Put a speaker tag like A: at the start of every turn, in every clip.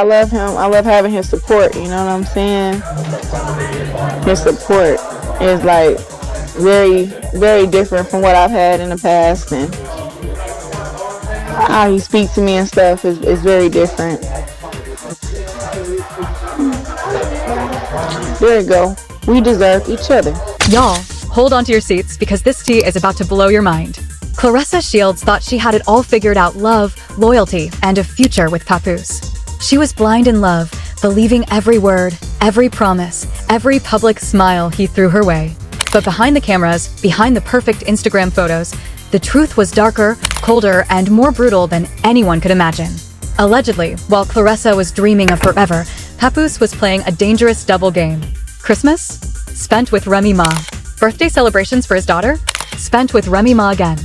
A: I love him. I love having his support. You know what I'm saying? His support is like very, very different from what I've had in the past, and how he speaks to me and stuff is very different. There you go. We deserve each other.
B: Y'all, hold on to your seats because this tea is about to blow your mind. Claressa Shields thought she had it all figured out: love, loyalty, and a future with Papoose. She was blind in love, believing every word, every promise, every public smile he threw her way. But behind the cameras, behind the perfect Instagram photos, the truth was darker, colder, and more brutal than anyone could imagine. Allegedly, while Claressa was dreaming of forever, Papoose was playing a dangerous double game. Christmas? Spent with Remy Ma. Birthday celebrations for his daughter? Spent with Remy Ma again.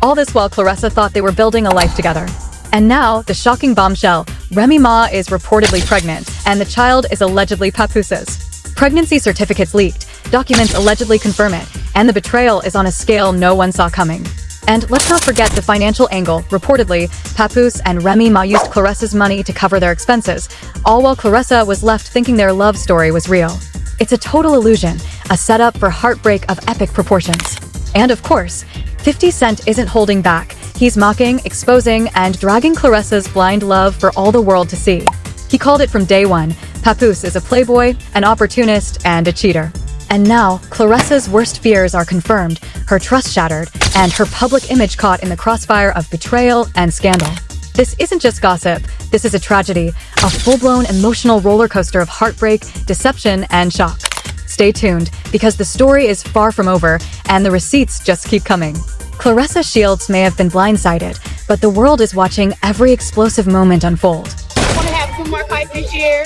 B: All this while Claressa thought they were building a life together. And now, the shocking bombshell: Remy Ma is reportedly pregnant, and the child is allegedly Papoose's. Pregnancy certificates leaked, documents allegedly confirm it, and the betrayal is on a scale no one saw coming. And let's not forget the financial angle. Reportedly, Papoose and Remy Ma used Claressa's money to cover their expenses, all while Claressa was left thinking their love story was real. It's a total illusion, a setup for heartbreak of epic proportions. And of course, 50 Cent isn't holding back. He's mocking, exposing, and dragging Claressa's blind love for all the world to see. He called it from day one: Papoose is a playboy, an opportunist, and a cheater. And now, Claressa's worst fears are confirmed, her trust shattered, and her public image caught in the crossfire of betrayal and scandal. This isn't just gossip, this is a tragedy, a full-blown emotional roller coaster of heartbreak, deception, and shock. Stay tuned, because the story is far from over, and the receipts just keep coming. Claressa Shields may have been blindsided, but the world is watching every explosive moment unfold.
C: I want to have 2 more fights this year.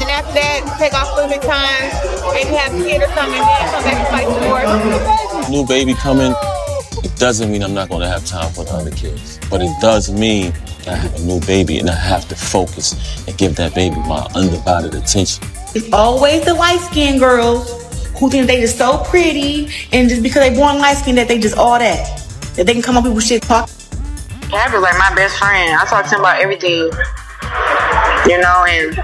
C: Then after that, take off a little bit of time, maybe have a kid or something, and then come back and fight some more.
D: New baby coming, it doesn't mean I'm not going to have time for the other kids. But it does mean I have a new baby and I have to focus and give that baby my undivided attention.
E: It's always the light-skinned girls who think they just so pretty, and just because they born light-skinned that they just all that they can come up with shit talk.
F: Gab is like my best friend. I talk to him about everything, you know, and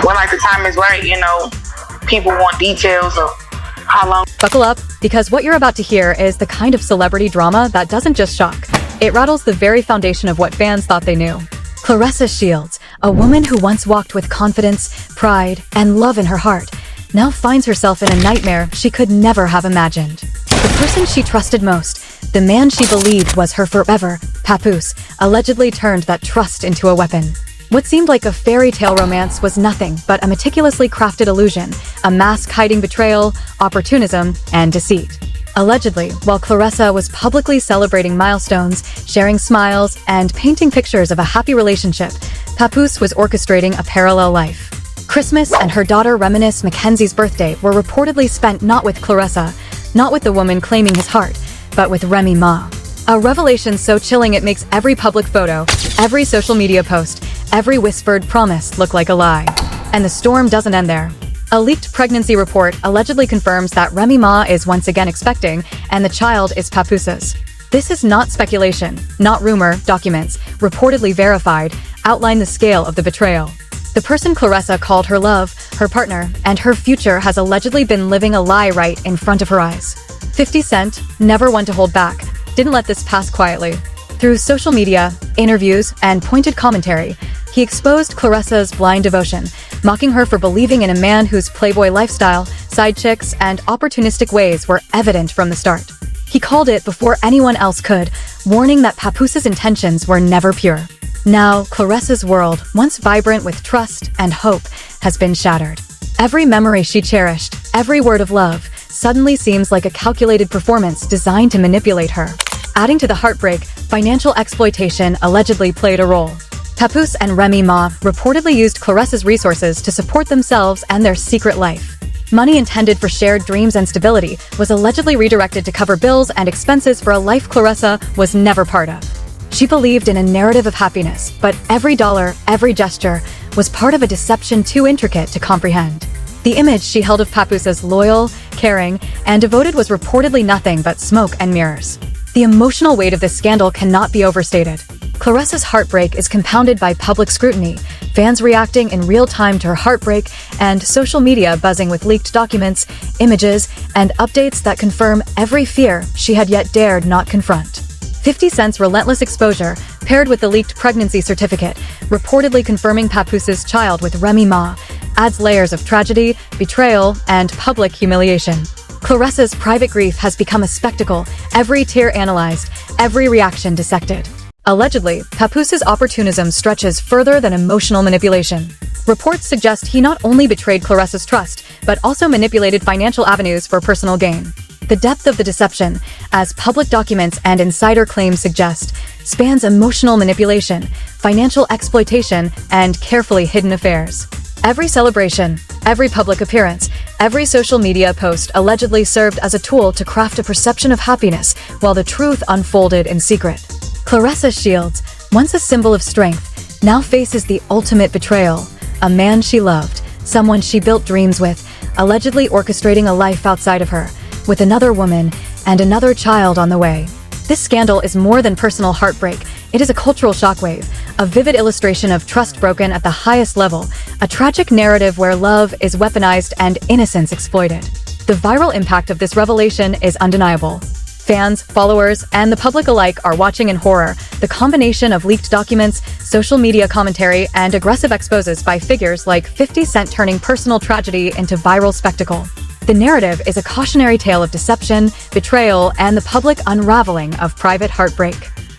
F: when like the time is right, you know, people want details of how long.
B: Buckle up, because what you're about to hear is the kind of celebrity drama that doesn't just shock. It rattles the very foundation of what fans thought they knew. Claressa Shields, a woman who once walked with confidence, pride, and love in her heart, now finds herself in a nightmare she could never have imagined. The person she trusted most, the man she believed was her forever, Papoose, allegedly turned that trust into a weapon. What seemed like a fairy tale romance was nothing but a meticulously crafted illusion, a mask hiding betrayal, opportunism, and deceit. Allegedly, while Claressa was publicly celebrating milestones, sharing smiles, and painting pictures of a happy relationship, Papoose was orchestrating a parallel life. Christmas and her daughter Reminisce Mackenzie's birthday were reportedly spent not with Claressa, not with the woman claiming his heart, but with Remy Ma. A revelation so chilling it makes every public photo, every social media post, every whispered promise look like a lie. And the storm doesn't end there. A leaked pregnancy report allegedly confirms that Remy Ma is once again expecting, and the child is Papoose's. This is not speculation, not rumor. Documents, reportedly verified, outline the scale of the betrayal. The person Claressa called her love, her partner, and her future has allegedly been living a lie right in front of her eyes. 50 Cent, never one to hold back, didn't let this pass quietly. Through social media, interviews, and pointed commentary, he exposed Claressa's blind devotion, mocking her for believing in a man whose playboy lifestyle, side chicks, and opportunistic ways were evident from the start. He called it before anyone else could, warning that Papoose's intentions were never pure. Now, Claressa's world, once vibrant with trust and hope, has been shattered. Every memory she cherished, every word of love, suddenly seems like a calculated performance designed to manipulate her. Adding to the heartbreak, financial exploitation allegedly played a role. Papoose and Remy Ma reportedly used Claressa's resources to support themselves and their secret life. Money intended for shared dreams and stability was allegedly redirected to cover bills and expenses for a life Claressa was never part of. She believed in a narrative of happiness, but every dollar, every gesture, was part of a deception too intricate to comprehend. The image she held of Papoose as loyal, caring, and devoted was reportedly nothing but smoke and mirrors. The emotional weight of this scandal cannot be overstated. Claressa's heartbreak is compounded by public scrutiny, fans reacting in real time to her heartbreak, and social media buzzing with leaked documents, images, and updates that confirm every fear she had yet dared not confront. 50 Cent's relentless exposure, paired with the leaked pregnancy certificate, reportedly confirming Papoose's child with Remy Ma, adds layers of tragedy, betrayal, and public humiliation. Claressa's private grief has become a spectacle, every tear analyzed, every reaction dissected. Allegedly, Papoose's opportunism stretches further than emotional manipulation. Reports suggest he not only betrayed Claressa's trust, but also manipulated financial avenues for personal gain. The depth of the deception, as public documents and insider claims suggest, spans emotional manipulation, financial exploitation, and carefully hidden affairs. Every celebration, every public appearance, every social media post allegedly served as a tool to craft a perception of happiness while the truth unfolded in secret. Claressa Shields, once a symbol of strength, now faces the ultimate betrayal. A man she loved, someone she built dreams with, allegedly orchestrating a life outside of her, with another woman and another child on the way. This scandal is more than personal heartbreak. It is a cultural shockwave, a vivid illustration of trust broken at the highest level, a tragic narrative where love is weaponized and innocence exploited. The viral impact of this revelation is undeniable. Fans, followers, and the public alike are watching in horror. The combination of leaked documents, social media commentary, and aggressive exposes by figures like 50 Cent turning personal tragedy into viral spectacle. The narrative is a cautionary tale of deception, betrayal, and the public unraveling of private heartbreak.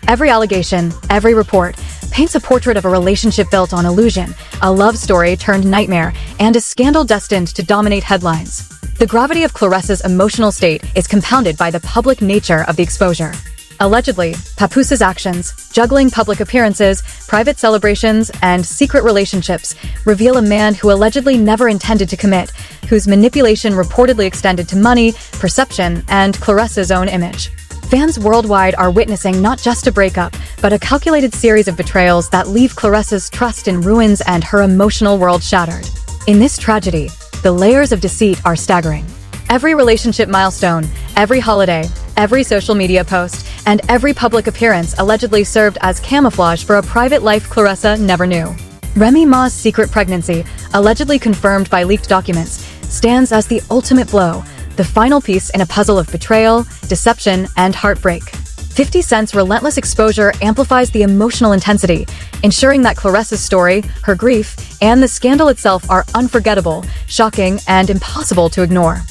B: Every allegation, every report, paints a portrait of a relationship built on illusion, a love story turned nightmare, and a scandal destined to dominate headlines. The gravity of Claressa's emotional state is compounded by the public nature of the exposure. Allegedly, Papoose's actions, juggling public appearances, private celebrations, and secret relationships, reveal a man who allegedly never intended to commit, whose manipulation reportedly extended to money, perception, and Claressa's own image. Fans worldwide are witnessing not just a breakup, but a calculated series of betrayals that leave Claressa's trust in ruins and her emotional world shattered. In this tragedy, the layers of deceit are staggering. Every relationship milestone, every holiday, every social media post, and every public appearance allegedly served as camouflage for a private life Claressa never knew. Remy Ma's secret pregnancy, allegedly confirmed by leaked documents, stands as the ultimate blow, the final piece in a puzzle of betrayal, deception, and heartbreak. 50 Cent's relentless exposure amplifies the emotional intensity, ensuring that Claressa's story, her grief, and the scandal itself are unforgettable, shocking, and impossible to ignore.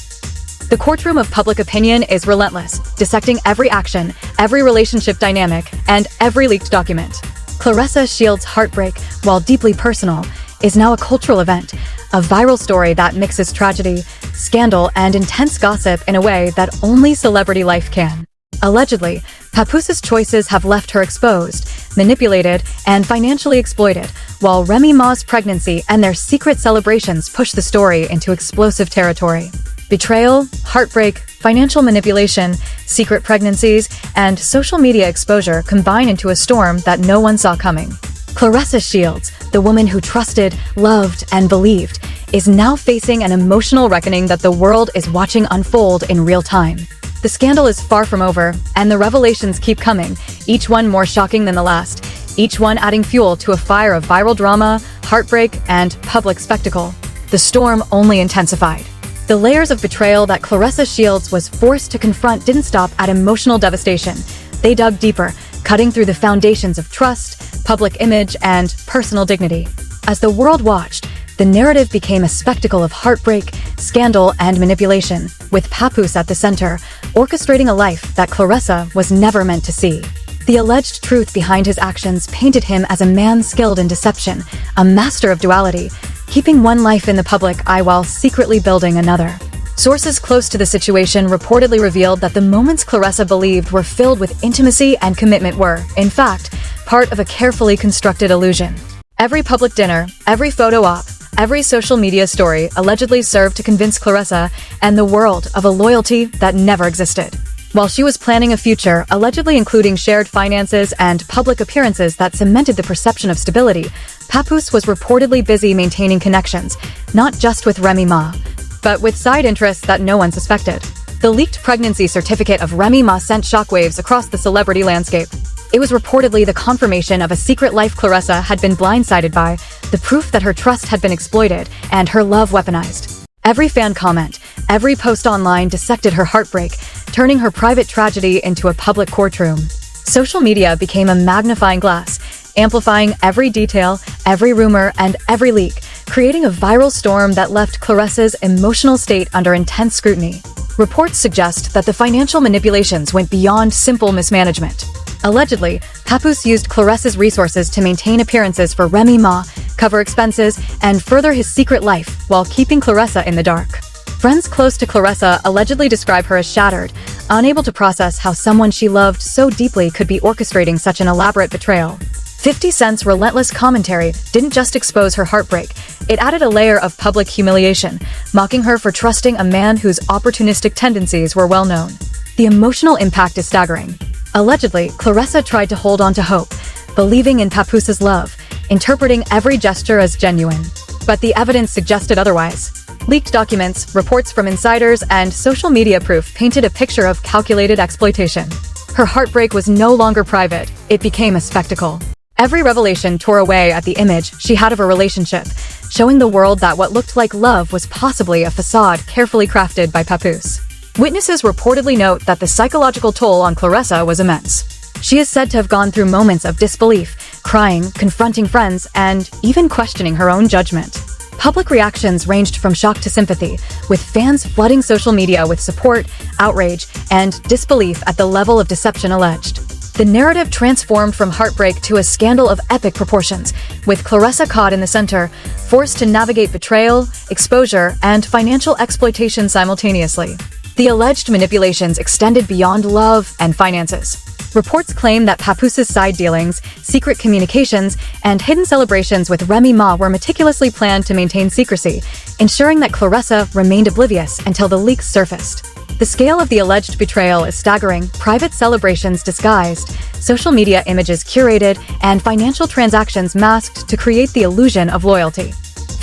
B: The courtroom of public opinion is relentless, dissecting every action, every relationship dynamic, and every leaked document. Claressa Shields' heartbreak, while deeply personal, is now a cultural event, a viral story that mixes tragedy, scandal, and intense gossip in a way that only celebrity life can. Allegedly, Papoose's choices have left her exposed, manipulated, and financially exploited, while Remy Ma's pregnancy and their secret celebrations push the story into explosive territory. Betrayal, heartbreak, financial manipulation, secret pregnancies, and social media exposure combine into a storm that no one saw coming. Claressa Shields, the woman who trusted, loved, and believed, is now facing an emotional reckoning that the world is watching unfold in real time. The scandal is far from over, and the revelations keep coming, each one more shocking than the last, each one adding fuel to a fire of viral drama, heartbreak, and public spectacle. The storm only intensified. The layers of betrayal that Claressa Shields was forced to confront didn't stop at emotional devastation. They dug deeper, cutting through the foundations of trust, public image, and personal dignity. As the world watched, the narrative became a spectacle of heartbreak, scandal, and manipulation, with Papoose at the center, orchestrating a life that Claressa was never meant to see. The alleged truth behind his actions painted him as a man skilled in deception, a master of duality, keeping one life in the public eye while secretly building another. Sources close to the situation reportedly revealed that the moments Claressa believed were filled with intimacy and commitment were, in fact, part of a carefully constructed illusion. Every public dinner, every photo op, every social media story allegedly served to convince Claressa and the world of a loyalty that never existed. While she was planning a future, allegedly including shared finances and public appearances that cemented the perception of stability, Papoose was reportedly busy maintaining connections, not just with Remy Ma, but with side interests that no one suspected. The leaked pregnancy certificate of Remy Ma sent shockwaves across the celebrity landscape. It was reportedly the confirmation of a secret life Claressa had been blindsided by, the proof that her trust had been exploited and her love weaponized. Every fan comment, every post online dissected her heartbreak, turning her private tragedy into a public courtroom. Social media became a magnifying glass, amplifying every detail, every rumor, and every leak, creating a viral storm that left Claressa's emotional state under intense scrutiny. Reports suggest that the financial manipulations went beyond simple mismanagement. Allegedly, Papoose used Claressa's resources to maintain appearances for Remy Ma, cover expenses, and further his secret life while keeping Claressa in the dark. Friends close to Claressa allegedly describe her as shattered, unable to process how someone she loved so deeply could be orchestrating such an elaborate betrayal. 50 Cent's relentless commentary didn't just expose her heartbreak, it added a layer of public humiliation, mocking her for trusting a man whose opportunistic tendencies were well known. The emotional impact is staggering. Allegedly, Claressa tried to hold on to hope, believing in Papoose's love, interpreting every gesture as genuine. But the evidence suggested otherwise. Leaked documents, reports from insiders, and social media proof painted a picture of calculated exploitation. Her heartbreak was no longer private, it became a spectacle. Every revelation tore away at the image she had of a relationship, showing the world that what looked like love was possibly a facade carefully crafted by Papoose. Witnesses reportedly note that the psychological toll on Claressa was immense. She is said to have gone through moments of disbelief, crying, confronting friends, and even questioning her own judgment. Public reactions ranged from shock to sympathy, with fans flooding social media with support, outrage, and disbelief at the level of deception alleged. The narrative transformed from heartbreak to a scandal of epic proportions, with Claressa caught in the center, forced to navigate betrayal, exposure, and financial exploitation simultaneously. The alleged manipulations extended beyond love and finances. Reports claim that Papoose's side dealings, secret communications, and hidden celebrations with Remy Ma were meticulously planned to maintain secrecy, ensuring that Claressa remained oblivious until the leaks surfaced. The scale of the alleged betrayal is staggering: private celebrations disguised, social media images curated, and financial transactions masked to create the illusion of loyalty.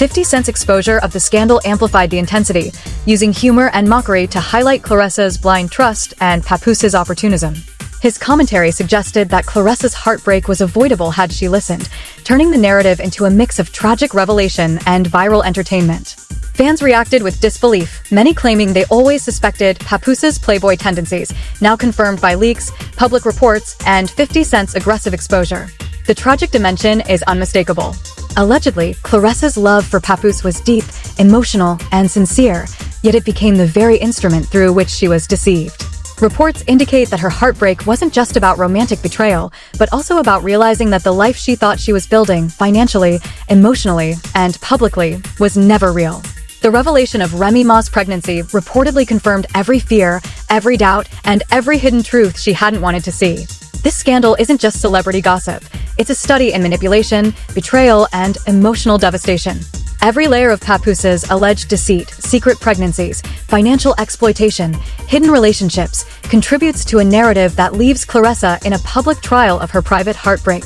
B: 50 Cent's exposure of the scandal amplified the intensity, using humor and mockery to highlight Claressa's blind trust and Papoose's opportunism. His commentary suggested that Claressa's heartbreak was avoidable had she listened, turning the narrative into a mix of tragic revelation and viral entertainment. Fans reacted with disbelief, many claiming they always suspected Papoose's playboy tendencies, now confirmed by leaks, public reports, and 50 Cent's aggressive exposure. The tragic dimension is unmistakable. Allegedly, Claressa's love for Papoose was deep, emotional, and sincere, yet it became the very instrument through which she was deceived. Reports indicate that her heartbreak wasn't just about romantic betrayal, but also about realizing that the life she thought she was building, financially, emotionally, and publicly, was never real. The revelation of Remy Ma's pregnancy reportedly confirmed every fear, every doubt, and every hidden truth she hadn't wanted to see. This scandal isn't just celebrity gossip. It's a study in manipulation, betrayal, and emotional devastation. Every layer of Papoose's alleged deceit, secret pregnancies, financial exploitation, hidden relationships contributes to a narrative that leaves Claressa in a public trial of her private heartbreak.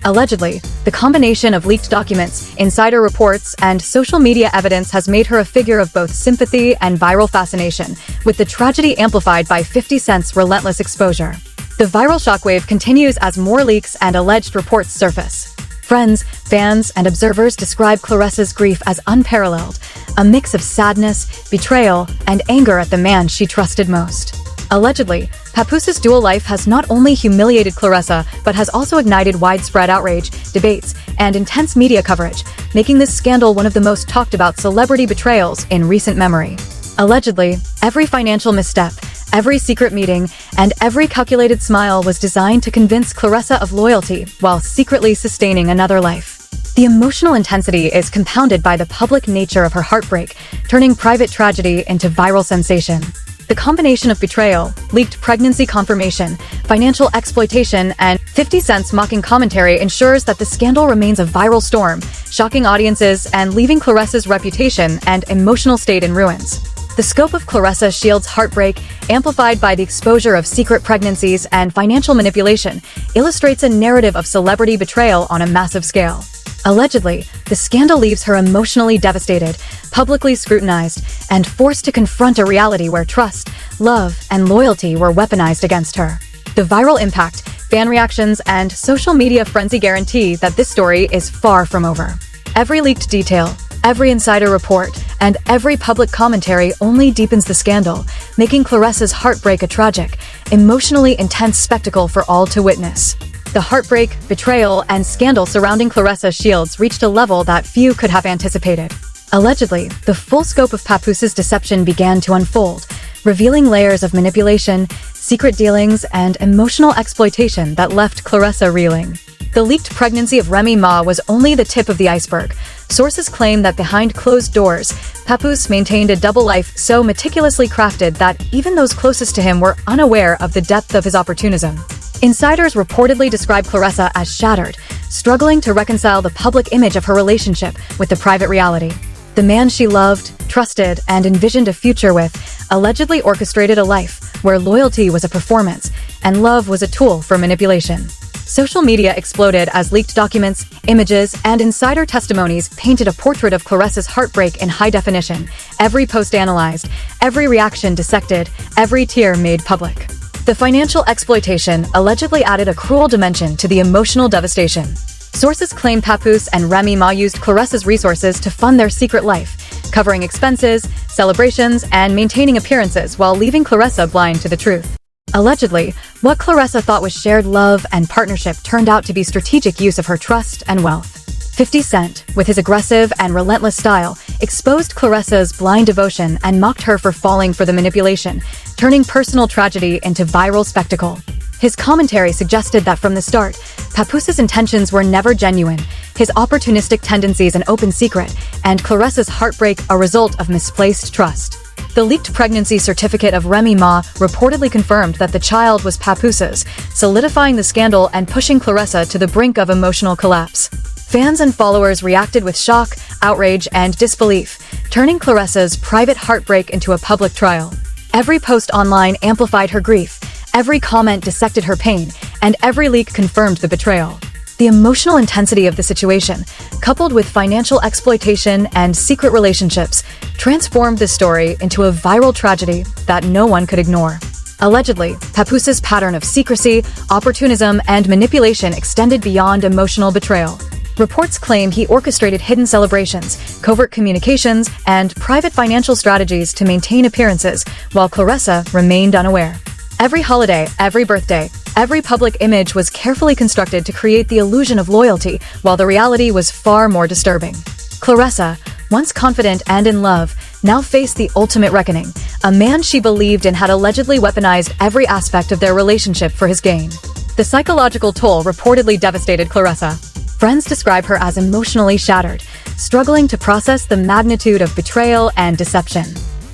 B: Allegedly, the combination of leaked documents, insider reports, and social media evidence has made her a figure of both sympathy and viral fascination, with the tragedy amplified by 50 Cent's relentless exposure. The viral shockwave continues as more leaks and alleged reports surface. Friends, fans, and observers describe Claressa's grief as unparalleled, a mix of sadness, betrayal, and anger at the man she trusted most. Allegedly, Papoose's dual life has not only humiliated Claressa, but has also ignited widespread outrage, debates, and intense media coverage, making this scandal one of the most talked about celebrity betrayals in recent memory. Allegedly, every financial misstep, every secret meeting, and every calculated smile was designed to convince Claressa of loyalty while secretly sustaining another life. The emotional intensity is compounded by the public nature of her heartbreak, turning private tragedy into viral sensation. The combination of betrayal, leaked pregnancy confirmation, financial exploitation, and 50 Cent's mocking commentary ensures that the scandal remains a viral storm, shocking audiences and leaving Claressa's reputation and emotional state in ruins. The scope of Claressa Shield's heartbreak, amplified by the exposure of secret pregnancies and financial manipulation, illustrates a narrative of celebrity betrayal on a massive scale. Allegedly, the scandal leaves her emotionally devastated, publicly scrutinized, and forced to confront a reality where trust, love, and loyalty were weaponized against her. The viral impact, fan reactions, and social media frenzy guarantee that this story is far from over. Every leaked detail, every insider report, and every public commentary only deepens the scandal, making Claressa's heartbreak a tragic, emotionally intense spectacle for all to witness. The heartbreak, betrayal, and scandal surrounding Claressa Shields reached a level that few could have anticipated. Allegedly, the full scope of Papoose's deception began to unfold, revealing layers of manipulation, secret dealings, and emotional exploitation that left Claressa reeling. The leaked pregnancy of Remy Ma was only the tip of the iceberg. Sources claim that behind closed doors, Papoose maintained a double life so meticulously crafted that even those closest to him were unaware of the depth of his opportunism. Insiders reportedly describe Claressa as shattered, struggling to reconcile the public image of her relationship with the private reality. The man she loved, trusted, and envisioned a future with allegedly orchestrated a life where loyalty was a performance and love was a tool for manipulation. Social media exploded as leaked documents, images, and insider testimonies painted a portrait of Claressa's heartbreak in high definition, every post analyzed, every reaction dissected, every tear made public. The financial exploitation allegedly added a cruel dimension to the emotional devastation. Sources claim Papoose and Remy Ma used Claressa's resources to fund their secret life, covering expenses, celebrations, and maintaining appearances while leaving Claressa blind to the truth. Allegedly, what Claressa thought was shared love and partnership turned out to be strategic use of her trust and wealth. 50 Cent, with his aggressive and relentless style, exposed Claressa's blind devotion and mocked her for falling for the manipulation, turning personal tragedy into viral spectacle. His commentary suggested that from the start, Papoose's intentions were never genuine, his opportunistic tendencies an open secret, and Claressa's heartbreak a result of misplaced trust. The leaked pregnancy certificate of Remy Ma reportedly confirmed that the child was Papoose's, solidifying the scandal and pushing Claressa to the brink of emotional collapse. Fans and followers reacted with shock, outrage, and disbelief, turning Claressa's private heartbreak into a public trial. Every post online amplified her grief, every comment dissected her pain, and every leak confirmed the betrayal. The emotional intensity of the situation, coupled with financial exploitation and secret relationships, transformed the story into a viral tragedy that no one could ignore. Allegedly, Papoose's pattern of secrecy, opportunism, and manipulation extended beyond emotional betrayal. Reports claim he orchestrated hidden celebrations, covert communications, and private financial strategies to maintain appearances, while Claressa remained unaware. Every holiday, every birthday, every public image was carefully constructed to create the illusion of loyalty, while the reality was far more disturbing. Claressa, once confident and in love, now faced the ultimate reckoning. A man she believed in had allegedly weaponized every aspect of their relationship for his gain. The psychological toll reportedly devastated Claressa. Friends describe her as emotionally shattered, struggling to process the magnitude of betrayal and deception.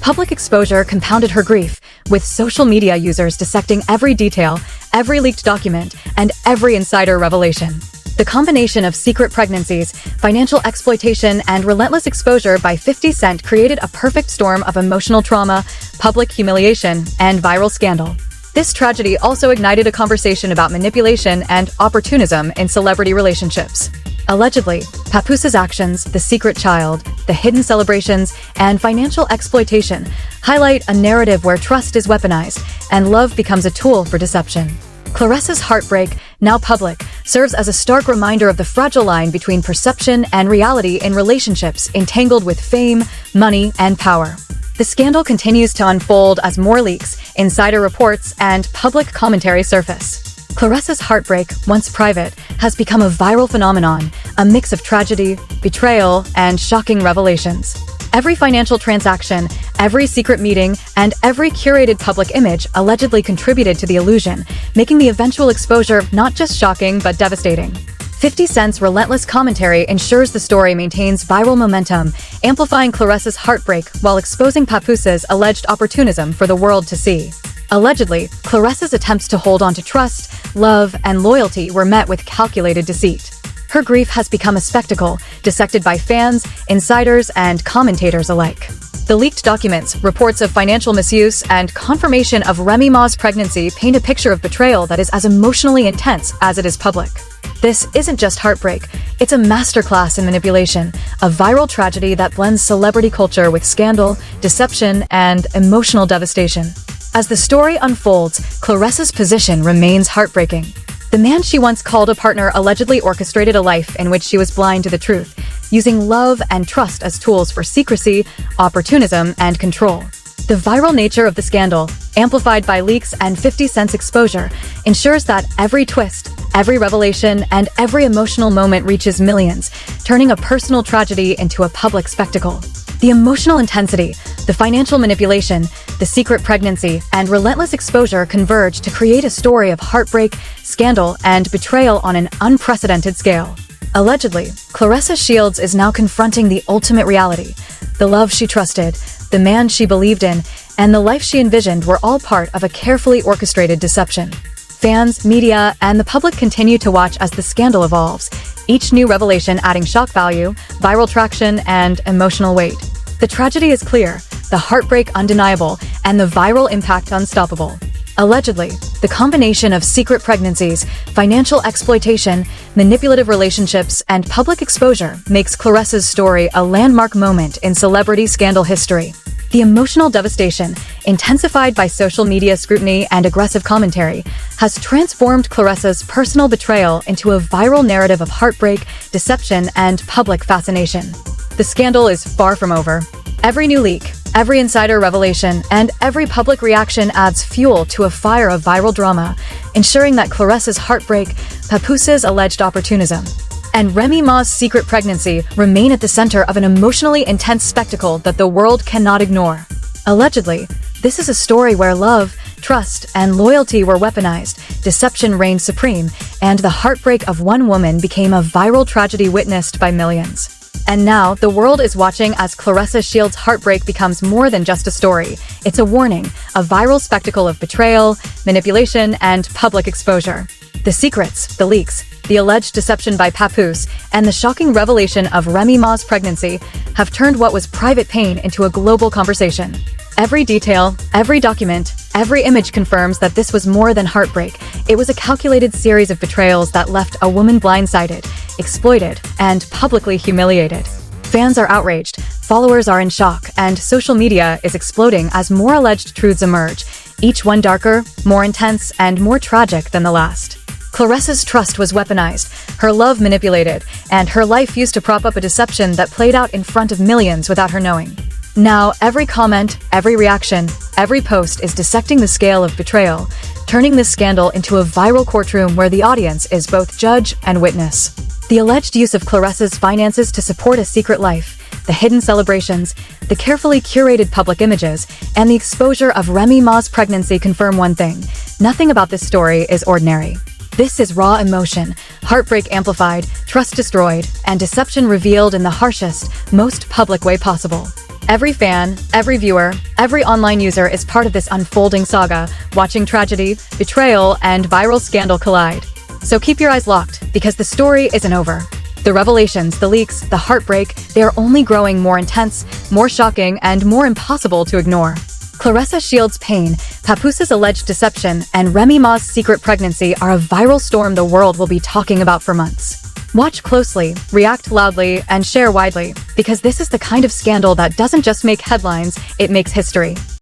B: Public exposure compounded her grief, with social media users dissecting every detail, every leaked document, and every insider revelation. The combination of secret pregnancies, financial exploitation, and relentless exposure by 50 Cent created a perfect storm of emotional trauma, public humiliation, and viral scandal. This tragedy also ignited a conversation about manipulation and opportunism in celebrity relationships. Allegedly, Papoose's actions, the secret child, the hidden celebrations, and financial exploitation highlight a narrative where trust is weaponized and love becomes a tool for deception. Claressa's heartbreak, now public, serves as a stark reminder of the fragile line between perception and reality in relationships entangled with fame, money, and power. The scandal continues to unfold as more leaks, insider reports, and public commentary surface. Claressa's heartbreak, once private, has become a viral phenomenon, a mix of tragedy, betrayal, and shocking revelations. Every financial transaction, every secret meeting, and every curated public image allegedly contributed to the illusion, making the eventual exposure not just shocking but devastating. 50 Cent's relentless commentary ensures the story maintains viral momentum, amplifying Claressa's heartbreak while exposing Papoose's alleged opportunism for the world to see. Allegedly, Claressa's attempts to hold on to trust, love, and loyalty were met with calculated deceit. Her grief has become a spectacle, dissected by fans, insiders, and commentators alike. The leaked documents, reports of financial misuse, and confirmation of Remy Ma's pregnancy paint a picture of betrayal that is as emotionally intense as it is public. This isn't just heartbreak, it's a masterclass in manipulation, a viral tragedy that blends celebrity culture with scandal, deception, and emotional devastation. As the story unfolds, Claressa's position remains heartbreaking. The man she once called a partner allegedly orchestrated a life in which she was blind to the truth, using love and trust as tools for secrecy, opportunism, and control. The viral nature of the scandal, amplified by leaks and 50 Cent's exposure, ensures that every twist, every revelation, and every emotional moment reaches millions, turning a personal tragedy into a public spectacle. The emotional intensity, the financial manipulation, the secret pregnancy, and relentless exposure converge to create a story of heartbreak, scandal, and betrayal on an unprecedented scale. Allegedly, Claressa Shields is now confronting the ultimate reality. The love she trusted, the man she believed in, and the life she envisioned were all part of a carefully orchestrated deception. Fans, media, and the public continue to watch as the scandal evolves, each new revelation adding shock value, viral traction, and emotional weight. The tragedy is clear, the heartbreak undeniable, and the viral impact unstoppable. Allegedly, the combination of secret pregnancies, financial exploitation, manipulative relationships, and public exposure makes Claressa's story a landmark moment in celebrity scandal history. The emotional devastation, intensified by social media scrutiny and aggressive commentary, has transformed Claressa's personal betrayal into a viral narrative of heartbreak, deception, and public fascination. The scandal is far from over. Every new leak, every insider revelation, and every public reaction adds fuel to a fire of viral drama, ensuring that Claressa's heartbreak, Papoose's alleged opportunism, and Remy's secret pregnancy remain at the center of an emotionally intense spectacle that the world cannot ignore. Allegedly, this is a story where love, trust, and loyalty were weaponized, deception reigned supreme, and the heartbreak of one woman became a viral tragedy witnessed by millions. And now, the world is watching as Claressa Shields' heartbreak becomes more than just a story. It's a warning, a viral spectacle of betrayal, manipulation, and public exposure. The secrets, the leaks, the alleged deception by Papoose, and the shocking revelation of Remy's pregnancy have turned what was private pain into a global conversation. Every detail, every document, every image confirms that this was more than heartbreak. It was a calculated series of betrayals that left a woman blindsided, exploited, and publicly humiliated. Fans are outraged, followers are in shock, and social media is exploding as more alleged truths emerge, each one darker, more intense, and more tragic than the last. Claressa's trust was weaponized, her love manipulated, and her life used to prop up a deception that played out in front of millions without her knowing. Now, every comment, every reaction, every post is dissecting the scale of betrayal, turning this scandal into a viral courtroom where the audience is both judge and witness. The alleged use of Claressa's finances to support a secret life, the hidden celebrations, the carefully curated public images, and the exposure of Remy's pregnancy confirm one thing: nothing about this story is ordinary. This is raw emotion, heartbreak amplified, trust destroyed, and deception revealed in the harshest, most public way possible. Every fan, every viewer, every online user is part of this unfolding saga, watching tragedy, betrayal, and viral scandal collide. So keep your eyes locked, because the story isn't over. The revelations, the leaks, the heartbreak, they are only growing more intense, more shocking, and more impossible to ignore. Claressa Shields' pain, Papoose's alleged deception, and Remy's secret pregnancy are a viral storm the world will be talking about for months. Watch closely, react loudly, and share widely, because this is the kind of scandal that doesn't just make headlines, it makes history.